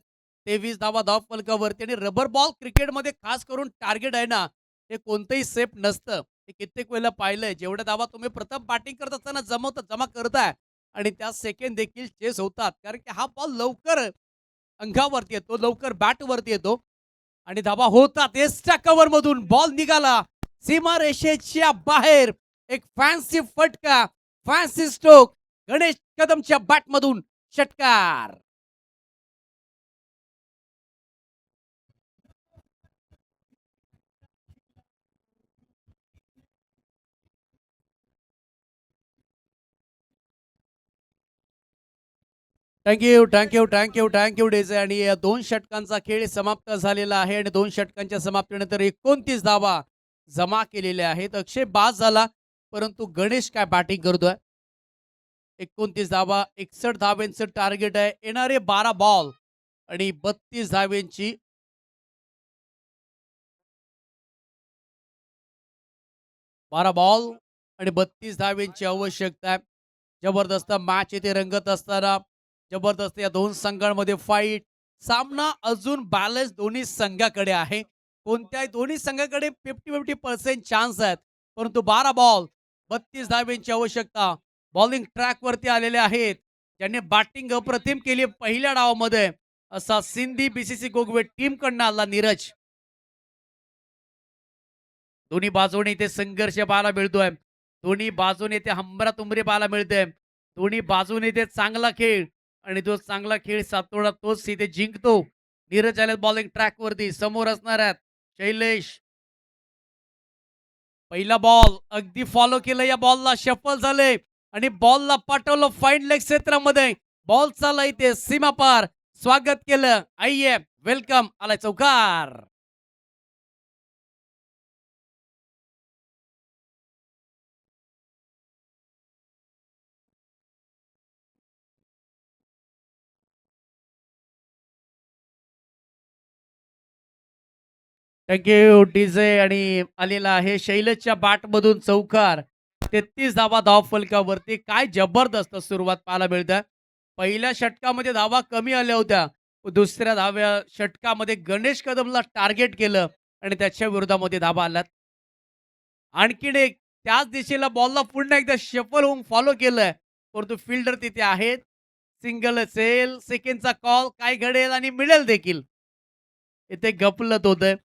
23 धावा धाव फलकावरती आणि रबर बॉल क्रिकेटमध्ये खास करून टार्गेट आहे ना, हे कोणतंही सेफ नसतं. हे कित्येक वेळेला पाहिलंय. जेवढ्या धावा तुम्ही प्रथम बॅटिंग करत असताना जमा करताय आणि त्या सेकंड देखील चेस होतात, कारण की हा बॉल लवकर अंगावरती येतो, लवकर बॅटवरती येतो आणि धावा होतात. एक्स्ट्रा कव्हर मधून बॉल निघाला सीमारेषेच्या बाहेर. एक फॅन्सी फटका, फॅन्सी स्ट्रोक, गणेश कदमच्या बॅटमधून षटकार. थँक्यू थँक्यू थँक्यू थँक्यू डेझे. आणि या 2 षटकांचा खेळ समाप्त झालेला आहे आणि 2 षटकांच्या समाप्तीनंतर 29 धावा जमा केलेल्या आहेत. अक्षय बाद झाला, परंतु गणेश काय बॅटिंग करतोय. 29 धावा, 61 धावेंचं टार्गेट आहे. येणारे 12 बॉल आणि 32 धावेंची 12 बॉल आणि 32 धावेंची आवश्यकता आहे. जबरदस्त मॅच इथे रंगत असताना जबरदस्त या 2 संघांमध्ये फाईट. सामना अजून बॅलन्स दोन्ही संघाकडे आहे. कोणत्याही दोन्ही संघाकडे 50-50% चान्स आहेत, परंतु 12 बॉल 32 धावेंची आवश्यकता. बॉलिंग ट्रॅक वरती आलेले आहेत. ज्यांनी बॅटिंग अप्रतिम केली पहिल्या डावामध्ये असा सिंधी BCC गोगवे टीम कडनं आला नीरज. दोन्ही बाजूने इथे संघर्ष पाहायला मिळतोय. दोन्ही बाजूने इथे हमरातुमरी पाहायला मिळते. दोन्ही बाजूने इथे चांगला खेळ आणि जो चांगला खेळ सातोडा तोच इथे जिंकतो. नीरज आले बॉलिंग ट्रॅक वरती, समोर असणार आहेत शैलेश. पहिला बॉल अगदी फॉलो केलं, या बॉलला शफल झाले आणि बॉलला पाठवलं फाईन लेग क्षेत्रामध्ये. बॉल चालला इथे सीमा पार, स्वागत केलं. आइये वेलकम, आलाय चौकार. Thank you DJ. आणि आलेला आहे शैलेशच्या बॅटमधून चौकार. 33 धावा धाव फलकावरती. काय जबरदस्त सुरुवात पाहायला मिळते. पहिल्या षटकामध्ये धावा कमी आल्या होत्या, दुसऱ्या षटकामध्ये गणेश कदमला टार्गेट केलं आणि त्याच्या विरोधामध्ये धावा आल्यात. आणखीन एक त्याच दिशेला बॉलला पुन्हा एकदा शफल होऊन फॉलो केलंय, परंतु फिल्डर तिथे आहेत. सिंगल असेल, सेकंडचा कॉल काय घडेल आणि मिळेल देखील. इथे गपलत होतंय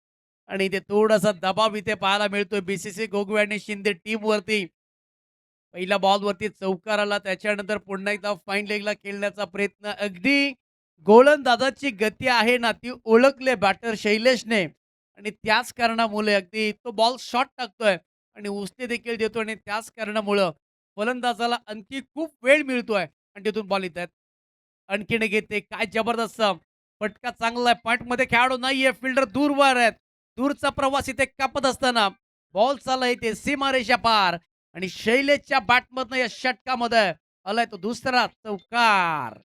आणि इथे थोडासा दबाव इथे पाहायला मिळतोय BCC गोगवे आणि शिंदे टीम वरती. पहिल्या बॉलवरती चौकार आला, त्याच्यानंतर पुन्हा एकदा फाईन लेगला खेळण्याचा प्रयत्न. अगदी गोलंदाजाची गती आहे ना, ती ओळखले बॅटर शैलेशने आणि त्याच कारणामुळे अगदी तो बॉल शॉट टाकतोय आणि उसने देखील देतो आणि त्याच कारणामुळं फलंदाजाला आणखी खूप वेळ मिळतोय आणि तिथून बॉल येत आहेत. आणखीन एक येते, काय जबरदस्त फटका चांगला आहे. पॉइंट मध्ये खेळाडू नाहीये, फिल्डर दूरवर आहेत. दूरचा प्रवास इथे कापत असताना बॉल चालला इथे सीमारेषा पार आणि शैलेशच्या बॅटमधनं या षटकामध्ये आलाय तो दुसरा चौकार.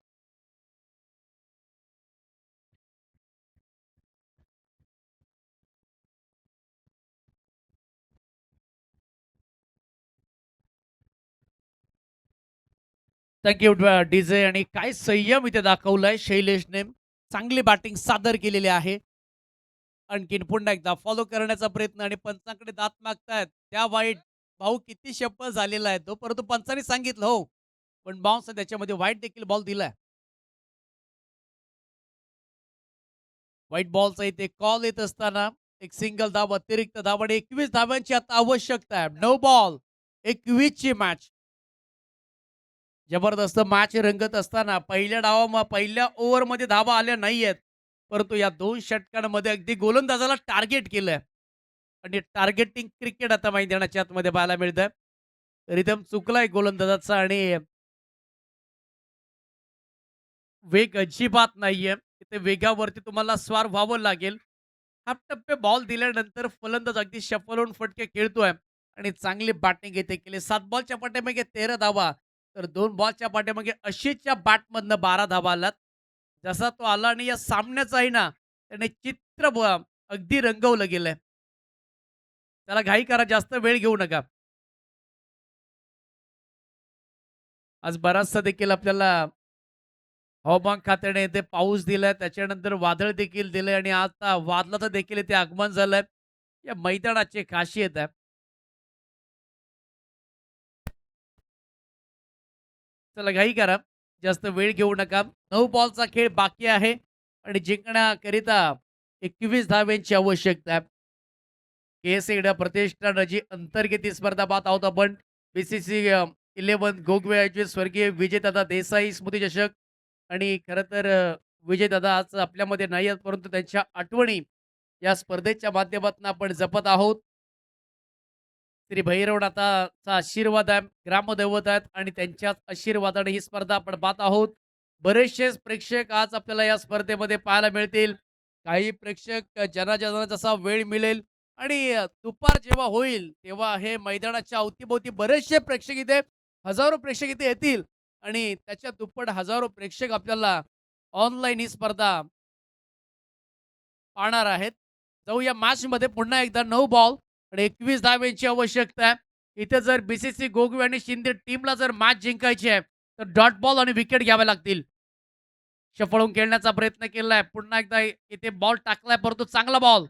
Thank you DJ. आणि काय संयम इथे दाखवलाय शैलेशने. चांगली बॅटिंग सादर केलेली आहे. आणखीन पुन्हा एकदा फॉलो करण्याचा प्रयत्न आणि पंचांकडे दात मागतायत. त्या वाईट भाऊ किती शप्प झालेला आहे तो, परंतु पंचांनी सांगितलं हो. पण बाउन्स त्याच्यामध्ये व्हाईट देखील बॉल दिलाय. व्हाईट बॉलचा इथे कॉल येत असताना एक सिंगल धाव, अतिरिक्त धाव आणि 21 धावांची आता आवश्यकता आहे. 9 बॉल 21 ची मॅच. जबरदस्त मॅच रंगत असताना पहिल्या ओव्हरमध्ये धावा आल्या नाहीयेत. परंतु या 2 षटकांमध्ये अगदी गोलंदाजाला टार्गेट केलंय. आणि टार्गेटिंग क्रिकेट आता मैदानाच्या आतमध्ये पाहायला मिळतंय. रिदम चुकलाय गोलंदाजाचा आणि वेग अजिबात नाहीये. इथे वेगावरती तुम्हाला स्वार व्हावं लागेल. हाफ टप्पे बॉल दिल्यानंतर फलंदाज अगदी शफल होऊन फटके खेळतोय आणि चांगली बॅटिंग येथे केली. 7 बॉलच्या पाठीमागे 13 धावा, तर 2 बॉलच्या पाठीमागे 80च्या बॅटमधनं 12 धावा आलात. जसा तो आला आणि या सामन्याचाही ना त्याने अगदी रंगवलं गेलंय. त्याला घाई करा, जास्त वेळ घेऊ नका. आज बराचसा देखील आपल्याला हवामान खात्याने इथे पाऊस दिलाय, त्याच्यानंतर वादळ देखील दिलंय आणि आता वादळाचं देखील इथे आगमन झालंय. या मैदानाची खासियत आहे. चला घाई करा, जास्त वेळ घेऊ नका. 9 बॉलचा खेळ बाकी आहे आणि जिंकण्याकरिता 21 धावांची आवश्यकता आहे. KS प्रतिष्ठान जी अंतर्गत ही स्पर्धा पाहत आहोत आपण. BCC 11 गोगवे आयोजित स्वर्गीय विजयदादा देसाई स्मृती चषक. आणि खरं तर विजयदादा आज आपल्यामध्ये नाही आहेत, परंतु त्यांच्या आठवणी या स्पर्धेच्या माध्यमातून आपण जपत आहोत. श्री भैरवनाथाचा आशीर्वाद आहे, ग्रामदैवत आहेत आणि त्यांच्याच आशीर्वादाने ही स्पर्धा आपण पाहत आहोत. बरेचसेच प्रेक्षक आज आपल्याला या स्पर्धेमध्ये पाहायला मिळतील. काही प्रेक्षक ज्यांना ज्यांना जसा वेळ मिळेल आणि दुपार जेव्हा होईल, तेव्हा हे मैदानाच्या अवतीभोवती बरेचसे प्रेक्षक इथे, हजारो प्रेक्षक इथे येतील आणि त्याच्या दुप्पट हजारो प्रेक्षक आपल्याला ऑनलाईन ही स्पर्धा पाहणार आहेत. जाऊया मॅचमध्ये पुन्हा एकदा. 9 बॉल आणि 21 धावांची आवश्यकता आहे. इथे जर BCC गोगवे आणि शिंदे टीमला जर मॅच जिंकायची आहे, तर डॉट बॉल आणि विकेट घ्याव्या लागतील. शफळून खेळण्याचा प्रयत्न केलाय. पुन्हा एकदा इथे बॉल टाकलाय, परंतु चांगला बॉल.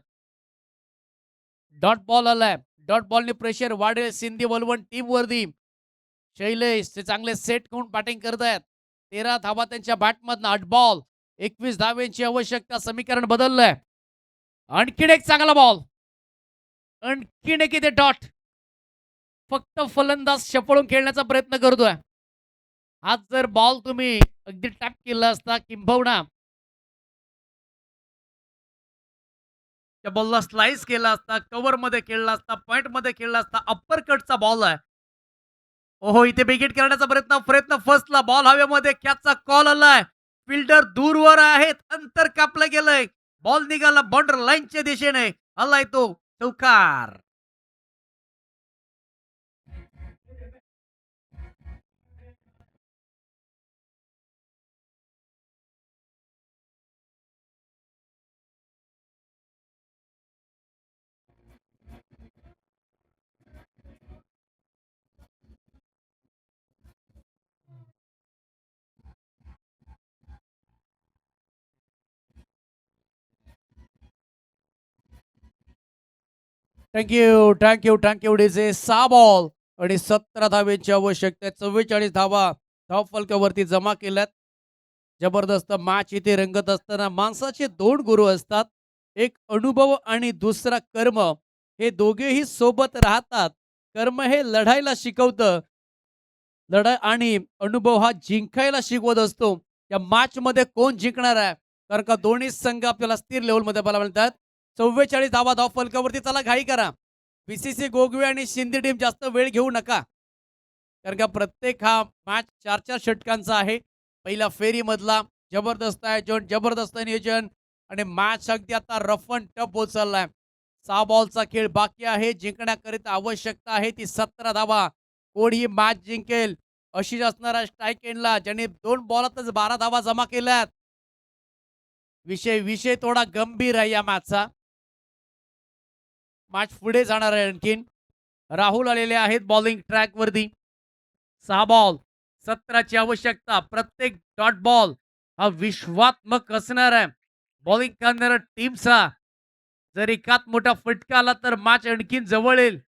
डॉट बॉल आलाय. डॉट बॉलने प्रेशर वाढेल सिंधी वलवण टीमवरती. शैलेश ते चांगले सेट करून बॅटिंग करत आहेत. 13 धावा त्यांच्या बॅटमधनं. 8 बॉल 21 धावांची आवश्यकता. समीकरण बदललंय. आणखीन एक चांगला बॉल. आणखीन एक इथे डॉट. फक्त फलंदाज शपळून खेळण्याचा प्रयत्न करतोय. हात जर बॉल तुम्ही अगदी टॅप केला असता, किंबहुना त्या बॉलला स्लाइस केला असता, कव्हर मध्ये खेळला असता, पॉइंट मध्ये खेळला असता, अप्पर कटचा बॉल आहे. ओहो, इथे बिगिट करण्याचा प्रयत्न फसला. बॉल हवेमध्ये, कॅचचा कॉल आलाय. फिल्डर दूरवर आहेत, अंतर कापलं गेलंय. बॉल निघाला बाउंड्री लाईनच्या दिशेने. आलाय तो चौकार. Thank you DJ. 6 बॉल आणि 17 धावेची आवश्यकता आहे. 44 धावा धावफलकावरती जमा केल्यात. जबरदस्त मॅच इथे रंगत असताना माणसाचे 2 गुरु असतात. एक अनुभव आणि दुसरा कर्म. हे दोघेही सोबत राहतात. कर्म हे लढायला शिकवतं. लढाई आणि अनुभव हा जिंकायला शिकवत असतो. या मॅच मध्ये कोण जिंकणार आहे, कारण का दोन्ही संघ आपल्याला स्थिर लेवलमध्ये पाहायला मिळतात. 44 धावा धावफलकावरती. चला घाई करा. BCC गोगवे आणि शिंदे टीम जास्त वेळ घेऊ नका, कारण का प्रत्येक हा मॅच 4-4 षटकांचा आहे. पहिला फेरीमधला जबरदस्त आयोजन, जबरदस्त नियोजन आणि मॅच अगदी आता रफ अँड टफ होत चाललाय. 6 बॉलचा खेळ बाकी आहे. जिंकण्याकरिता आवश्यकता आहे ती 17 धावा. कोण ही मॅच जिंकेल अशीच असणारा स्ट्राईक एंडला, ज्यांनी 2 बॉलातच 12 धावा जमा केल्यात. विषय विषय थोडा गंभीर आहे या मॅचचा. मॅच पुढे जाणार आहे. आणखीन राहुल आलेले आहेत बॉलिंग ट्रॅक वरती. 6 बॉल 17ची आवश्यकता. प्रत्येक डॉट बॉल हा विश्वात्मक असणार आहे. बॉलिंग करणाऱ्या टीमचा जर एकात मोठा फटका आला तर मॅच आणखीन जवळ येईल.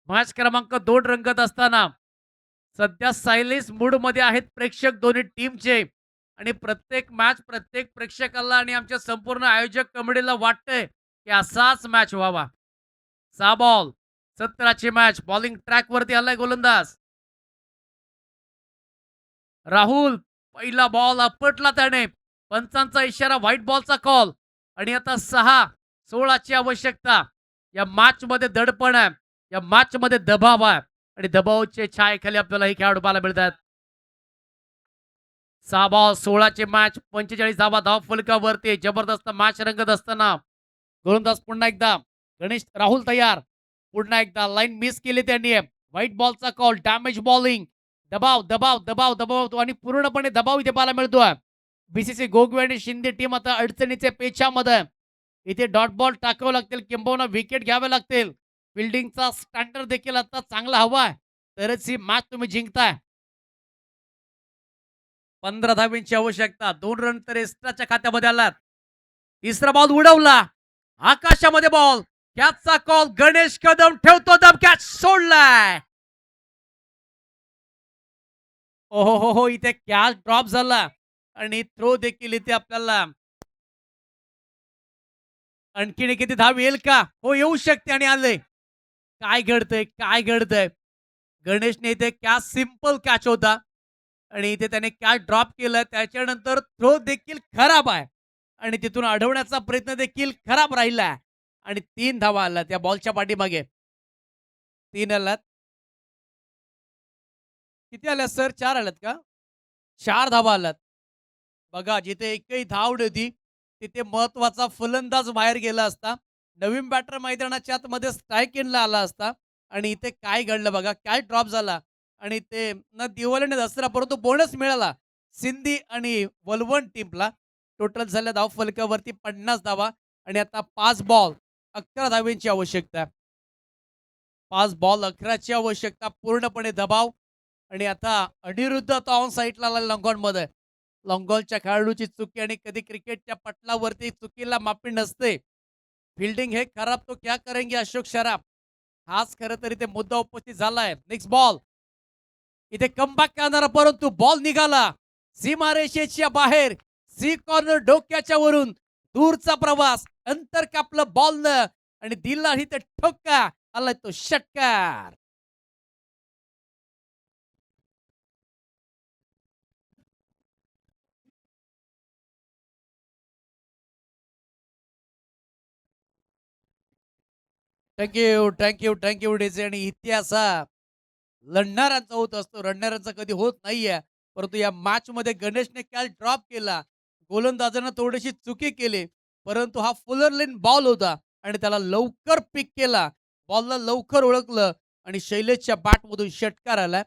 मॅच क्रमांक 2 रंगत असताना सध्या सायलेन्स मूडमध्ये आहेत प्रेक्षक दोन्ही टीमचे आणि प्रत्येक मॅच प्रत्येक प्रेक्षकाला आणि आमच्या संपूर्ण आयोजक कमिटीला वाटतंय की असाच मॅच व्हावा. 6 बॉल 17ची मॅच. बॉलिंग ट्रॅकवरती आलाय गोलंदाज राहुल. पहिला बॉल आपटला त्याने. पंचांचा इशारा, व्हाईट बॉलचा कॉल आणि आता 6-16ची आवश्यकता. या मॅच मध्ये दडपण आहे, या मॅच मध्ये दबाव आहे आणि दबावाच्या छायेखाली आपल्याला हे खेळाडू पाहायला मिळतात. 6 बॉल 16ची मॅच. 45 धावा धाव फलकावरती. जबरदस्त मॅच रंगत असताना गोलंदाज पुन्हा एकदा गणेश राहुल तयार. पुन्हा एकदा लाईन मिस केली त्यांनी. व्हाईट बॉलचा कॉल. Damage bowling. दबाव दबाव दबाव दबाव आणि पूर्णपणे दबाव इथे पाहायला मिळतोय. बीसीसी गोगवे आणि शिंदे टीम आता अडचणीच्या पेचामध्ये. इथे डॉट बॉल टाकावे लागतील किंबहुना विकेट घ्यावे लागतील. फिल्डिंगचा स्टँडर्ड देखील आता चांगला हवा आहे तरच ही मॅच तुम्ही जिंकताय. 15 धावांची आवश्यकता. 2 रन तर एक्स्ट्राच्या खात्यामध्ये आलात. तिसरा बॉल उडवला. आकाशामध्ये बॉल. कॅचचा कॉल. गणेश कदम ठेवतो दम. कॅच सोडलाय. ओहो हो हो, इथे कॅच ड्रॉप झाला आणि थ्रो देखील इथे आपल्याला आणखीन किती धाव येईल का? हो, येऊ शकते आणि आले. काय घडतंय काय घडतंय? गणेशने इथे कॅच सिंपल कॅच होता आणि इथे त्याने कॅच ड्रॉप केलं. त्याच्यानंतर थ्रो देखील खराब आहे आणि तिथून अडवण्याचा प्रयत्न देखील खराब राहिला आणि 3 धावा आल्या त्या बॉलच्या पाठीमागे. 3 आल्यात. किती आल्यात सर? 4 आल्यात का? 4 धावा आल्यात. बघा, जिथे एकही धाव नव्हती तिथे महत्वाचा फलंदाज बाहेर गेला असता. नवीन बॅटर मैदानाच्या आतमध्ये स्ट्राईक इनला आला असता आणि इथे काय घडलं बघा. काय ड्रॉप झाला आणि ते न दिवाळी न दसरा परंतु बोनस मिळाला सिंधी आणि वलवण टीमला. टोटल झाल्या धाव फलकावरती 50 धावा आणि आता 5 बॉल 11 धावांची आवश्यकता. 5 बॉल 11ची आवश्यकता. पूर्णपणे दबाव आणि आता अनिरुद्ध आता ऑन साईडला आला लॉंगॉनमध्ये. लॉंगॉनच्या खेळाडूची चुकी आणि कधी क्रिकेटच्या पटलावरती चुकीला माफी नसते. फिल्डिंग है खराब तो क्या करेंगे अशोक शराफ. हाच खरं तर इथे मुद्दा उपस्थित झालाय. Next ball. इथे कमबॅक करणारा परंतु बॉल निघाला सीमारेषेच्या बाहेर. सी कॉर्नर डोक्याच्या वरून दूरचा प्रवास. अंतर कापलं बॉलनं आणि दिला इथे ठोका. आलाय तो षटकार. थँक्यू थँक्यू थँक्यू डेझे. आणि इतिहास हा लढणाऱ्यांचा होत असतो, रडणाऱ्यांचा कधी होत नाहीये. परंतु या मॅच मध्ये गणेशने कॅच ड्रॉप केला. गोलंदाजानं थोडीशी चुकी केली परंतु हा फुलर लेन बॉल होता आणि त्याला लवकर पिक केला. बॉलला लवकर ओळखलं आणि शैलेशच्या बॅटमधून षटकार आला.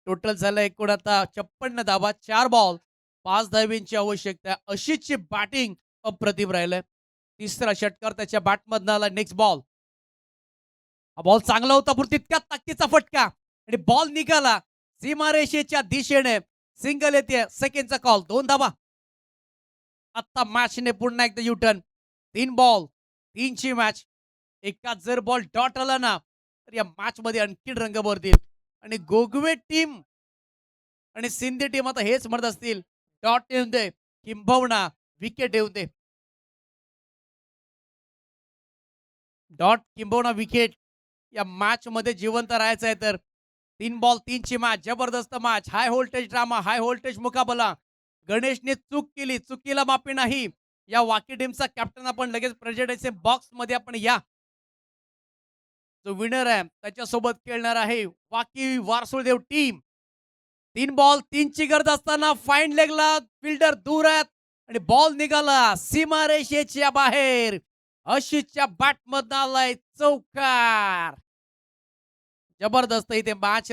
टोटल झालं एकूण आता 56 धावा. 4 बॉल 5 धावांची आवश्यकता. अशीची बॅटिंग अप्रतिम राहिलंय. तिसरा षटकार त्याच्या बॅटमधनं आला. Next ball. हा बॉल चांगला होता पण तितक्याच ताकदीचा फटका आणि बॉल निघाला सीमारेषेच्या दिशेने. सिंगल येते. सेकंडचा कॉल. 2 धावा. आता मॅचने पुन्हा एकदा युटर्न. 3 ball 3ची match. एका जर बॉल डॉट आला ना तर या मॅच मध्ये आणखी रंग भरतील आणि गोगवे टीम आणि सिंधी टीम आता हेच म्हणत असतील डॉट येऊन दे किंबहुना विकेट येऊन दे. डॉट किंबहुना विकेट या मॅच मध्ये जिवंत राहायचं आहे तर 3 बॉल 3ची मॅच. जबरदस्त match. High voltage drama, high voltage मुकाबला. गणेशने चूक केली, चुकीला माफी नाही. या वाकी टीमचा कॅप्टन आपण लगेच प्रेसिडेन्सी बॉक्स मध्ये आपण या. जो विनर आहे त्याच्यासोबत खेळणार आहे वाकी वारसुळदेव टीम. 3 बॉल 3ची गरज असताना फाईन लेगला फिल्डर दूर आहेत आणि बॉल निघाला सीमारेषेच्या बाहेर. अशीच्या बॅटमधनं आलाय चौकार. जबरदस्त इथे मॅच